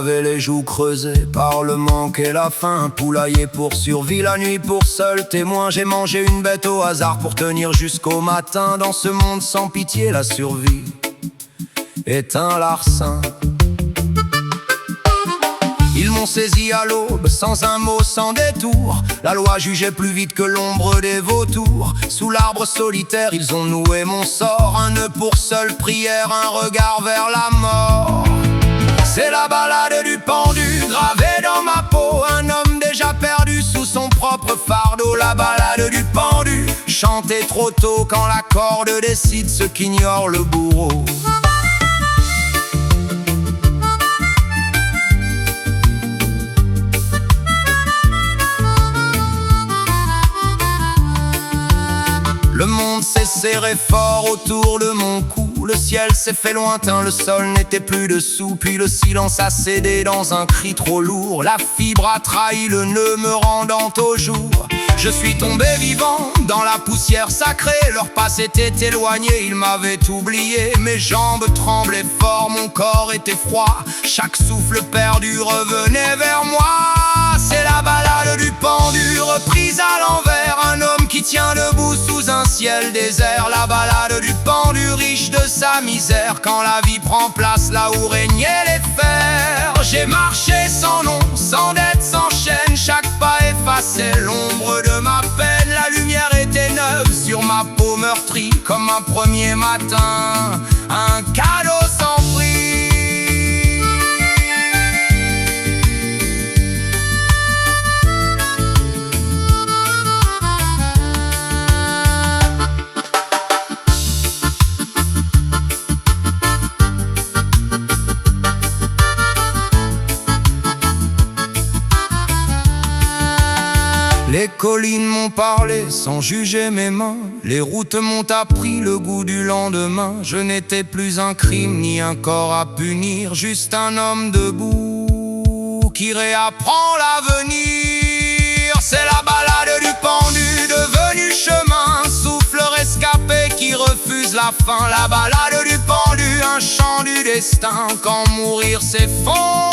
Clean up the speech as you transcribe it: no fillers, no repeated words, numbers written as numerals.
J'avais les joues creusées par le manque et la faim. Poulailler pour survie, la nuit pour seul témoin. J'ai mangé une bête au hasard pour tenir jusqu'au matin. Dans ce monde sans pitié, la survie est un larcin. Ils m'ont saisi à l'aube, sans un mot, sans détour. La loi jugeait plus vite que l'ombre des vautours. Sous l'arbre solitaire, ils ont noué mon sort. Un nœud pour seule prière, un regard vers la mort. C'est la balade du pendu, gravée dans ma peau. Un homme déjà perdu sous son propre fardeau. La balade du pendu, chantée trop tôt, quand la corde décide ce qu'ignore le bourreau. Le monde s'est serré fort autour de mon cou. Le ciel s'est fait lointain, le sol n'était plus dessous. Puis le silence a cédé dans un cri trop lourd. La fibre a trahi le nœud me rendant au jour. Je suis tombé vivant dans la poussière sacrée. Leur pas s'était éloigné, ils m'avaient oublié. Mes jambes tremblaient fort, mon corps était froid. Chaque souffle perdu revenait vers moi. C'est la balade du pendu, reprise à l'envers. Un homme qui tient debout sous un ciel désert. La balade du pendu, riche de sa misère, quand la vie prend place là où régnaient les fers. J'ai marché sans nom, sans dette, sans chaîne. Chaque pas effaçait l'ombre de ma peine. La lumière était neuve sur ma peau meurtrie, comme un premier matin, un cadeau sans prix. Les collines m'ont parlé sans juger mes mains. Les routes m'ont appris le goût du lendemain. Je n'étais plus un crime ni un corps à punir, juste un homme debout qui réapprend l'avenir. C'est la balade du pendu devenu chemin, souffle rescapé qui refuse la fin. La balade du pendu, un chant du destin, quand mourir s'effondre.